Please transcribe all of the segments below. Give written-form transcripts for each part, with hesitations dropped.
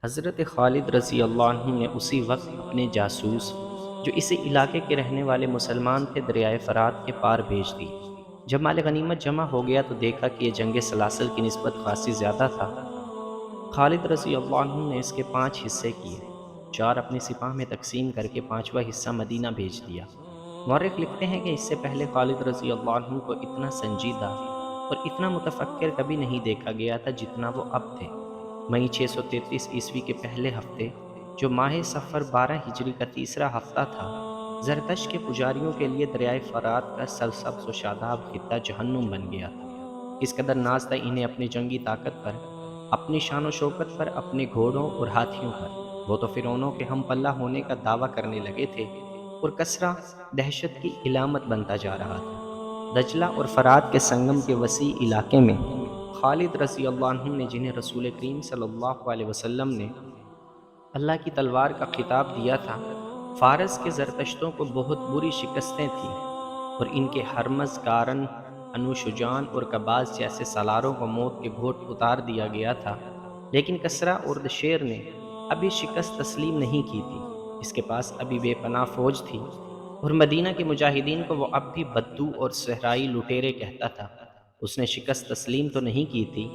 حضرت خالد رضی اللہ عنہ نے اسی وقت اپنے جاسوس جو اسی علاقے کے رہنے والے مسلمان تھے دریائے فرات کے پار بھیج دی۔ جب مال غنیمت جمع ہو گیا تو دیکھا کہ یہ جنگ سلاسل کی نسبت خاصی زیادہ تھا۔ خالد رضی اللہ عنہ نے اس کے 5 حصے کیے، 4 اپنے سپاہ میں تقسیم کر کے 5واں حصہ مدینہ بھیج دیا۔ مورخ لکھتے ہیں کہ اس سے پہلے خالد رضی اللہ عنہ کو اتنا سنجیدہ اور اتنا متفکر کبھی نہیں دیکھا گیا تھا جتنا وہ اب تھے۔ مئی 633 عیسوی کے پہلے ہفتے، جو ماہ صفر 12 ہجری کا تیسرا ہفتہ تھا، زرتشت کے پجاریوں کے لیے دریائے فرات کا سرسبز و شاداب خطہ جہنم بن گیا تھا۔ کس قدر ناز تھا انہیں اپنی جنگی طاقت پر، اپنی شان و شوکت پر، اپنے گھوڑوں اور ہاتھیوں پر۔ وہ تو فرعونوں کے ہم پلہ ہونے کا دعویٰ کرنے لگے تھے، اور کسرا دہشت کی علامت بنتا جا رہا تھا۔ دجلہ اور فرات کے سنگم کے وسیع علاقے میں خالد رضی اللہ عنہ نے، جنہیں رسول کریم صلی اللہ علیہ وسلم نے اللہ کی تلوار کا خطاب دیا تھا، فارس کے زرتشتوں کو بہت بری شکستیں تھیں، اور ان کے ہرمز، کارن، انوشجان اور کباز جیسے سالاروں کو موت کے گھوٹ اتار دیا گیا تھا۔ لیکن کسرا اردشیر نے ابھی شکست تسلیم نہیں کی تھی۔ اس کے پاس ابھی بے پناہ فوج تھی، اور مدینہ کے مجاہدین کو وہ اب بھی بدو اور صحرائی لٹیرے کہتا تھا۔ اس نے شکست تسلیم تو نہیں کی تھی،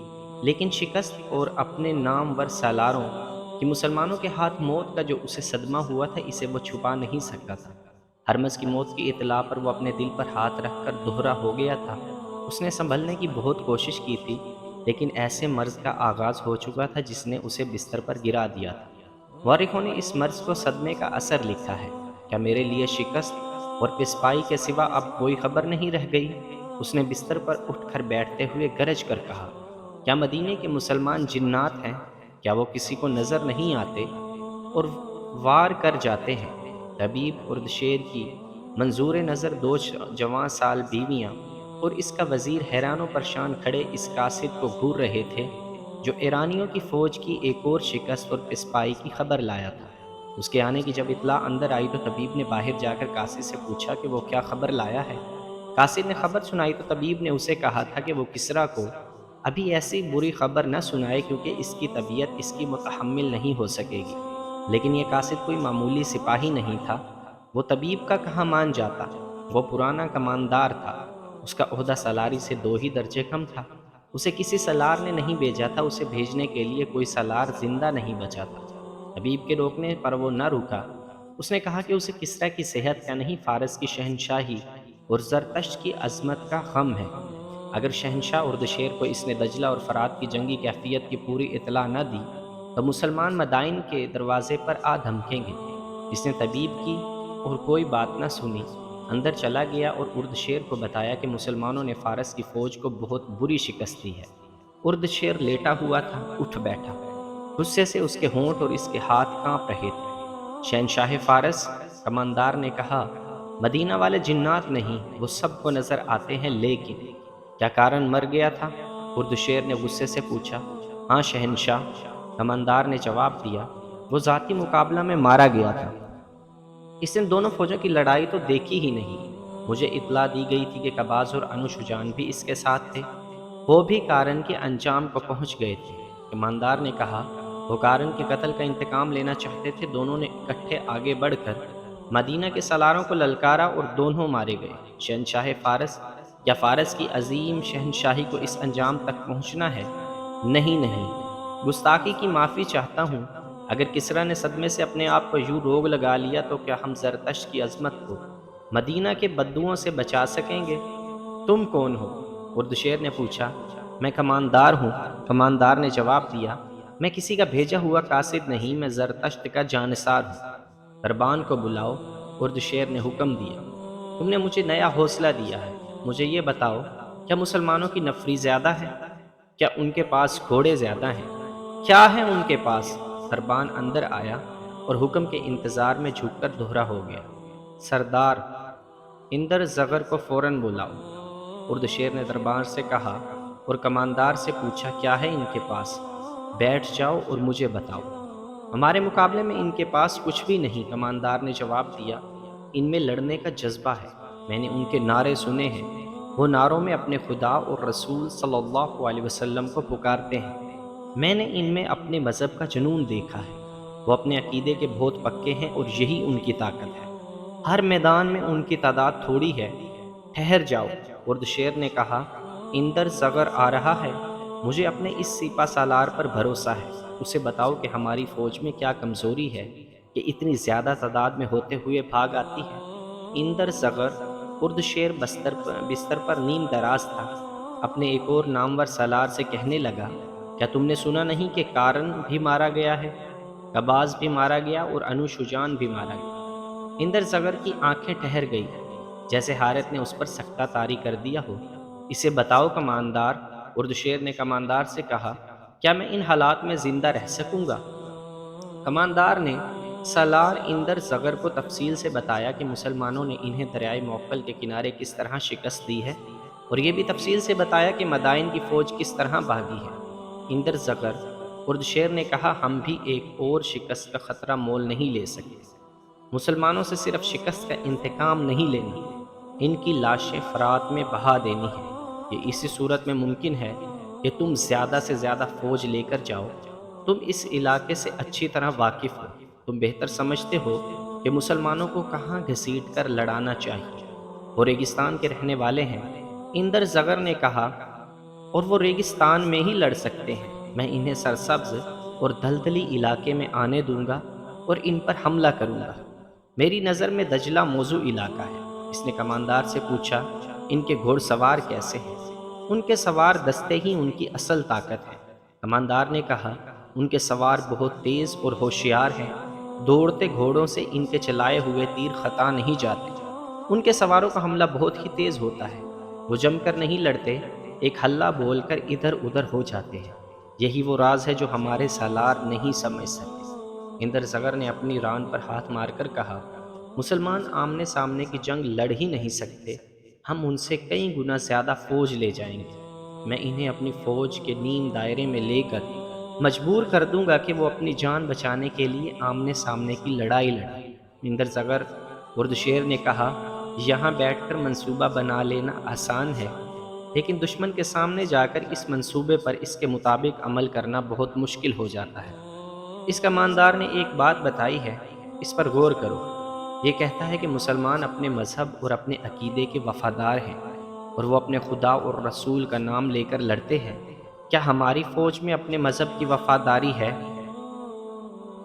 لیکن شکست اور اپنے نامور سالاروں کہ مسلمانوں کے ہاتھ موت کا جو اسے صدمہ ہوا تھا، اسے وہ چھپا نہیں سکتا تھا۔ ہرمز کی موت کی اطلاع پر وہ اپنے دل پر ہاتھ رکھ کر دوہرا ہو گیا تھا۔ اس نے سنبھلنے کی بہت کوشش کی تھی، لیکن ایسے مرض کا آغاز ہو چکا تھا جس نے اسے بستر پر گرا دیا تھا۔ مورخوں نے اس مرض کو صدمے کا اثر لکھا ہے۔ کیا میرے لیے شکست اور پسپائی کے سوا اب کوئی خبر نہیں رہ گئی؟ اس نے بستر پر اٹھ کر بیٹھتے ہوئے گرج کر کہا، کیا مدینے کے مسلمان جنات ہیں؟ کیا وہ کسی کو نظر نہیں آتے اور وار کر جاتے ہیں؟ طبیب اردشیر کی منظور نظر 2 جوان سال بیویاں اور اس کا وزیر حیران و پریشان کھڑے اس قاصد کو گھور رہے تھے، جو ایرانیوں کی فوج کی ایک اور شکست اور پسپائی کی خبر لایا تھا۔ اس کے آنے کی جب اطلاع اندر آئی تو طبیب نے باہر جا کر قاصد سے پوچھا کہ وہ کیا خبر لایا ہے۔ قاصد نے خبر سنائی تو طبیب نے اسے کہا تھا کہ وہ کسریٰ کو ابھی ایسی بری خبر نہ سنائے، کیونکہ اس کی طبیعت اس کی متحمل نہیں ہو سکے گی۔ لیکن یہ قاصد کوئی معمولی سپاہی نہیں تھا۔ وہ طبیب کا کہاں مان جاتا۔ وہ پرانا کماندار تھا۔ اس کا عہدہ سالاری سے 2 ہی درجے کم تھا۔ اسے کسی سالار نے نہیں بھیجا تھا، اسے بھیجنے کے لیے کوئی سالار زندہ نہیں بچا تھا۔ طبیب کے روکنے پر وہ نہ رکا۔ اس نے کہا کہ اسے کسریٰ کی صحت کا نہیں، فارس کی شہنشاہی اور زرتشت کی عظمت کا غم ہے۔ اگر شہنشاہ اردشیر کو اس نے دجلہ اور فرات کی جنگی کیفیت کی پوری اطلاع نہ دی تو مسلمان مدائن کے دروازے پر آ دھمکیں گے۔ اس نے طبیب کی اور کوئی بات نہ سنی، اندر چلا گیا اور اردشیر کو بتایا کہ مسلمانوں نے فارس کی فوج کو بہت بری شکست دی ہے۔ اردشیر لیٹا ہوا تھا، اٹھ بیٹھا۔ غصے سے اس کے ہونٹ اور اس کے ہاتھ کانپ رہے تھے۔ شہنشاہ فارس، کماندار نے کہا، مدینہ والے جنات نہیں، وہ سب کو نظر آتے ہیں، لیکن کیا کارن مر گیا تھا؟ اردشیر نے غصے سے پوچھا۔ ہاں شہنشاہ، کماندار نے جواب دیا، وہ ذاتی مقابلہ میں مارا گیا تھا۔ اس نے دونوں فوجوں کی لڑائی تو دیکھی ہی نہیں۔ مجھے اطلاع دی گئی تھی کہ کباز اور انوشجان بھی اس کے ساتھ تھے، وہ بھی کارن کے انجام کو پہنچ گئے تھے۔ کماندار نے کہا، وہ کارن کے قتل کا انتقام لینا چاہتے تھے۔ دونوں نے اکٹھے آگے بڑھ کر مدینہ کے سالاروں کو للکارا اور دونوں مارے گئے۔ شہنشاہ فارس، یا فارس کی عظیم شہنشاہی کو اس انجام تک پہنچنا ہے؟ نہیں نہیں، گستاخی کی معافی چاہتا ہوں۔ اگر کسریٰ نے صدمے سے اپنے آپ کو یوں روگ لگا لیا تو کیا ہم زرتشت کی عظمت کو مدینہ کے بدوؤں سے بچا سکیں گے؟ تم کون ہو؟ اردشیر نے پوچھا۔ میں کماندار ہوں، کماندار نے جواب دیا۔ میں کسی کا بھیجا ہوا قاصد نہیں، میں زرتشت کا جانثار ہوں۔ دربان کو بلاؤ، اردشیر نے حکم دیا۔ تم نے مجھے نیا حوصلہ دیا ہے۔ مجھے یہ بتاؤ، کیا مسلمانوں کی نفری زیادہ ہے؟ کیا ان کے پاس گھوڑے زیادہ ہیں؟ کیا ہے ان کے پاس؟ دربان اندر آیا اور حکم کے انتظار میں جھک کر دوہرا ہو گیا۔ سردار، اندر زغر کو فوراً بلاؤ، اردشیر نے دربار سے کہا، اور کماندار سے پوچھا، کیا ہے ان کے پاس؟ بیٹھ جاؤ اور مجھے بتاؤ۔ ہمارے مقابلے میں ان کے پاس کچھ بھی نہیں، کماندار نے جواب دیا۔ ان میں لڑنے کا جذبہ ہے، میں نے ان کے نعرے سنے ہیں۔ وہ نعروں میں اپنے خدا اور رسول صلی اللہ علیہ وسلم کو پکارتے ہیں۔ میں نے ان میں اپنے مذہب کا جنون دیکھا ہے۔ وہ اپنے عقیدے کے بہت پکے ہیں اور یہی ان کی طاقت ہے۔ ہر میدان میں ان کی تعداد تھوڑی ہے۔ ٹھہر جاؤ، ارد شیر نے کہا، اندر زغر آ رہا ہے۔ مجھے اپنے اس سپہ سالار پر بھروسہ ہے۔ اسے بتاؤ کہ ہماری فوج میں کیا کمزوری ہے کہ اتنی زیادہ تعداد میں ہوتے ہوئے بھاگ آتی ہے۔ اندر زغر، ارد شیر بستر پر نیم دراز تھا، اپنے ایک اور نامور سالار سے کہنے لگا، کیا تم نے سنا نہیں کہ کارن بھی مارا گیا ہے، کباز بھی مارا گیا اور انوشجان بھی مارا گیا؟ اندر زغر کی آنکھیں ٹھہر گئی، جیسے حارت نے اس پر سکتہ طاری کر دیا ہو۔ اسے بتاؤ کماندار، اردشیر نے کماندار سے کہا، کیا میں ان حالات میں زندہ رہ سکوں گا؟ کماندار نے سالار اندر زغر کو تفصیل سے بتایا کہ مسلمانوں نے انہیں دریائے موقل کے کنارے کس طرح شکست دی ہے، اور یہ بھی تفصیل سے بتایا کہ مدائن کی فوج کس طرح بھاگی ہے۔ اندر زغر، اردشیر نے کہا، ہم بھی ایک اور شکست کا خطرہ مول نہیں لے سکتے۔ مسلمانوں سے صرف شکست کا انتقام نہیں لینا، ان کی لاشیں فرات میں بہا دینی ہے۔ یہ اسی صورت میں ممکن ہے کہ تم زیادہ سے زیادہ فوج لے کر جاؤ۔ تم اس علاقے سے اچھی طرح واقف ہو، تم بہتر سمجھتے ہو کہ مسلمانوں کو کہاں گھسیٹ کر لڑانا چاہیے۔ وہ ریگستان کے رہنے والے ہیں، اندر زغر نے کہا، اور وہ ریگستان میں ہی لڑ سکتے ہیں۔ میں انہیں سرسبز اور دلدلی علاقے میں آنے دوں گا اور ان پر حملہ کروں گا۔ میری نظر میں دجلہ موضوع علاقہ ہے۔ اس نے کماندار سے پوچھا، ان کے گھوڑ سوار کیسے ہیں؟ ان کے سوار دستے ہی ان کی اصل طاقت ہے۔ کماندار نے کہا، ان کے سوار بہت تیز اور ہوشیار ہیں۔ دوڑتے گھوڑوں سے ان کے چلائے ہوئے تیر خطا نہیں جاتے۔ ان کے سواروں کا حملہ بہت ہی تیز ہوتا ہے۔ وہ جم کر نہیں لڑتے، ایک ہلہ بول کر ادھر ادھر ہو جاتے ہیں۔ یہی وہ راز ہے جو ہمارے سالار نہیں سمجھ سکتے۔ اندر زغر نے اپنی ران پر ہاتھ مار کر کہا، مسلمان آمنے سامنے کی جنگ لڑ ہی نہیں سکتے، ہم ان سے کئی گنا زیادہ فوج لے جائیں گے۔ میں انہیں اپنی فوج کے نیم دائرے میں لے کر مجبور کر دوں گا کہ وہ اپنی جان بچانے کے لیے آمنے سامنے کی لڑائی لڑیں۔ اندر زغر، اردشیر نے کہا، یہاں بیٹھ کر منصوبہ بنا لینا آسان ہے، لیکن دشمن کے سامنے جا کر اس منصوبے پر اس کے مطابق عمل کرنا بہت مشکل ہو جاتا ہے۔ اس کماندار نے ایک بات بتائی ہے، اس پر غور کرو۔ یہ کہتا ہے کہ مسلمان اپنے مذہب اور اپنے عقیدے کے وفادار ہیں، اور وہ اپنے خدا اور رسول کا نام لے کر لڑتے ہیں۔ کیا ہماری فوج میں اپنے مذہب کی وفاداری ہے؟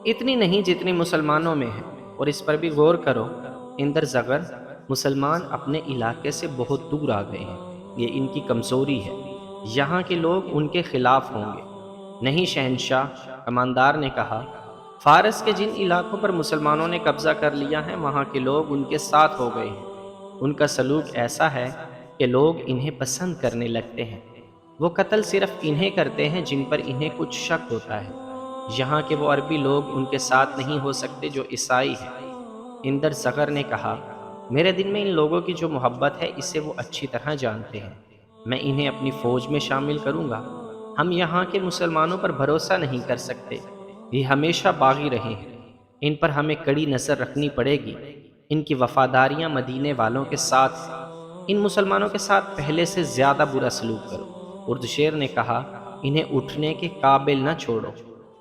اتنی نہیں جتنی مسلمانوں میں ہے، اور اس پر بھی غور کرو۔ اندر زغر، مسلمان اپنے علاقے سے بہت دور آ گئے ہیں، یہ ان کی کمزوری ہے۔ یہاں کے لوگ ان کے خلاف ہوں گے۔ نہیں شہنشاہ، کماندار نے کہا، فارس کے جن علاقوں پر مسلمانوں نے قبضہ کر لیا ہے وہاں کے لوگ ان کے ساتھ ہو گئے ہیں۔ ان کا سلوک ایسا ہے کہ لوگ انہیں پسند کرنے لگتے ہیں۔ وہ قتل صرف انہیں کرتے ہیں جن پر انہیں کچھ شک ہوتا ہے۔ یہاں کے وہ عربی لوگ ان کے ساتھ نہیں ہو سکتے جو عیسائی ہیں۔ اندر زغر نے کہا، میرے دل میں ان لوگوں کی جو محبت ہے اسے وہ اچھی طرح جانتے ہیں۔ میں انہیں اپنی فوج میں شامل کروں گا۔ ہم یہاں کے مسلمانوں پر بھروسہ نہیں کر سکتے، یہ ہمیشہ باغی رہے ہیں۔ ان پر ہمیں کڑی نظر رکھنی پڑے گی۔ ان کی وفاداریاں مدینے والوں کے ساتھ ہیں۔ ان مسلمانوں کے ساتھ پہلے سے زیادہ برا سلوک کرو۔ اردشیر نے کہا، انہیں اٹھنے کے قابل نہ چھوڑو،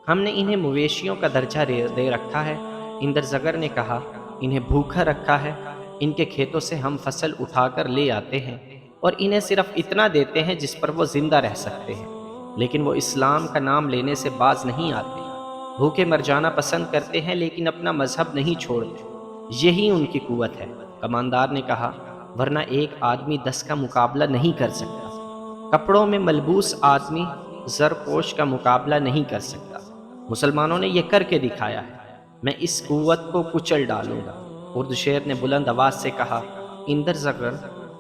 ہم نے انہیں مویشیوں کا درجہ دے رکھا ہے۔ اندر زغر نے کہا، انہیں بھوکا رکھا ہے۔ ان کے کھیتوں سے ہم فصل اٹھا کر لے آتے ہیں اور انہیں صرف اتنا دیتے ہیں جس پر وہ زندہ رہ سکتے ہیں، لیکن وہ اسلام کا نام لینے سے باز نہیں آتے۔ بھوکے مر جانا پسند کرتے ہیں لیکن اپنا مذہب نہیں چھوڑتے۔ یہی ان کی قوت ہے۔ کماندار نے کہا، ورنہ ایک آدمی 10 کا مقابلہ نہیں کر سکتا۔ کپڑوں میں ملبوس آدمی زرپوش کا مقابلہ نہیں کر سکتا۔ مسلمانوں نے یہ کر کے دکھایا ہے۔ میں اس قوت کو کچل ڈالوں گا۔ اردشیر نے بلند آواز سے کہا، اندر زغر،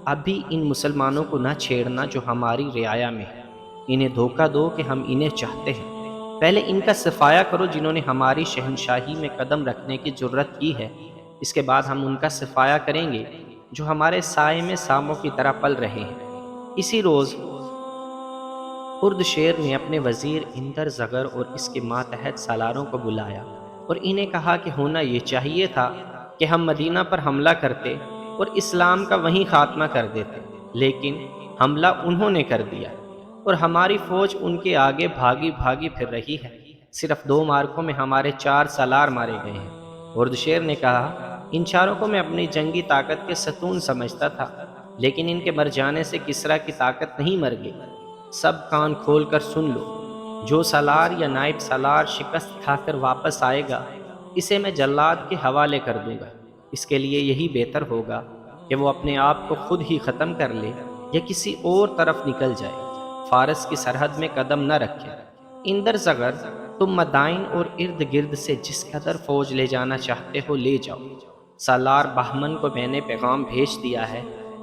اب بھی ان مسلمانوں کو نہ چھیڑنا جو ہماری رعایا میں ہے۔ انہیں دھوکہ دو کہ ہم انہیں چاہتے ہیں۔ پہلے ان کا صفایا کرو جنہوں نے ہماری شہنشاہی میں قدم رکھنے کی جرت کی ہے، اس کے بعد ہم ان کا صفایا کریں گے جو ہمارے سائے میں ساموں کی طرح پل رہے ہیں۔ اسی روز اردشیر نے اپنے وزیر اندر زغر اور اس کے ماتحت سالاروں کو بلایا اور انہیں کہا کہ ہونا یہ چاہیے تھا کہ ہم مدینہ پر حملہ کرتے اور اسلام کا وہیں خاتمہ کر دیتے، لیکن حملہ انہوں نے کر دیا۔ اور ہماری فوج ان کے آگے بھاگی بھاگی پھر رہی ہے۔ صرف 2 مارکوں میں ہمارے 4 سالار مارے گئے ہیں۔ اردشیر نے کہا، ان چاروں کو میں اپنی جنگی طاقت کے ستون سمجھتا تھا، لیکن ان کے مر جانے سے کسریٰ کی طاقت نہیں مر گئی۔ سب کان کھول کر سن لو، جو سالار یا نائب سالار شکست کھا کر واپس آئے گا، اسے میں جلاد کے حوالے کر دوں گا۔ اس کے لیے یہی بہتر ہوگا کہ وہ اپنے آپ کو خود ہی ختم کر لے یا کسی اور طرف نکل جائے، فارس کی سرحد میں قدم نہ رکھے۔ اندر زغر، تم مدائن اور ارد گرد سے جس قدر فوج لے جانا چاہتے ہو لے جاؤ۔ سالار بہمن کو میں نے پیغام بھیج دیا ہے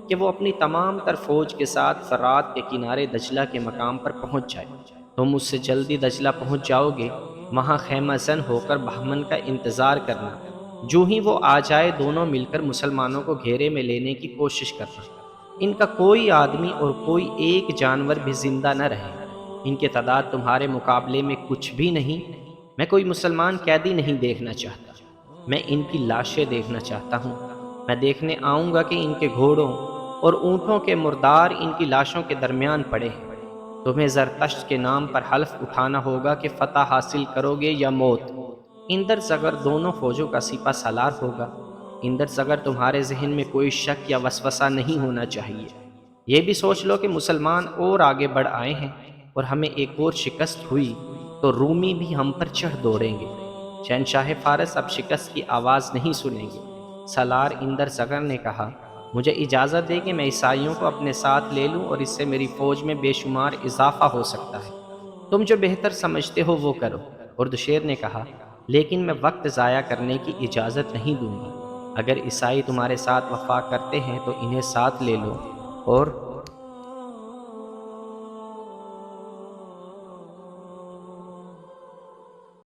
کہ وہ اپنی تمام تر فوج کے ساتھ فرات کے کنارے دجلہ کے مقام پر پہنچ جائے۔ تم اس سے جلدی دجلہ پہنچ جاؤ گے، وہاں خیمہ زن ہو کر بہمن کا انتظار کرنا۔ جو ہی وہ آ جائے، دونوں مل کر مسلمانوں کو گھیرے میں لینے کی کوشش کرنا۔ ان کا کوئی آدمی اور کوئی ایک جانور بھی زندہ نہ رہے۔ ان کی تعداد تمہارے مقابلے میں کچھ بھی نہیں۔ میں کوئی مسلمان قیدی نہیں دیکھنا چاہتا، میں ان کی لاشیں دیکھنا چاہتا ہوں۔ میں دیکھنے آؤں گا کہ ان کے گھوڑوں اور اونٹوں کے مردار ان کی لاشوں کے درمیان پڑے ہیں۔ تمہیں زرتشت کے نام پر حلف اٹھانا ہوگا کہ فتح حاصل کرو گے یا موت۔ اندر زغر دونوں فوجوں کا سپہ سالار ہوگا۔ اندر زغر تمہارے ذہن میں کوئی شک یا وسوسہ نہیں ہونا چاہیے۔ یہ بھی سوچ لو کہ مسلمان اور آگے بڑھ آئے ہیں، اور ہمیں ایک اور شکست ہوئی تو رومی بھی ہم پر چڑھ دوڑیں گے۔ شہنشاہ فارس اب شکست کی آواز نہیں سنیں گے۔ سالار اندر زغر نے کہا، مجھے اجازت دے کہ میں عیسائیوں کو اپنے ساتھ لے لوں، اور اس سے میری فوج میں بے شمار اضافہ ہو سکتا ہے۔ تم جو بہتر سمجھتے ہو وہ کرو۔ اردشیر نے کہا، لیکن میں وقت ضائع کرنے کی اجازت نہیں دوں گا۔ اگر عیسائی تمہارے ساتھ وفا کرتے ہیں تو انہیں ساتھ لے لو، اور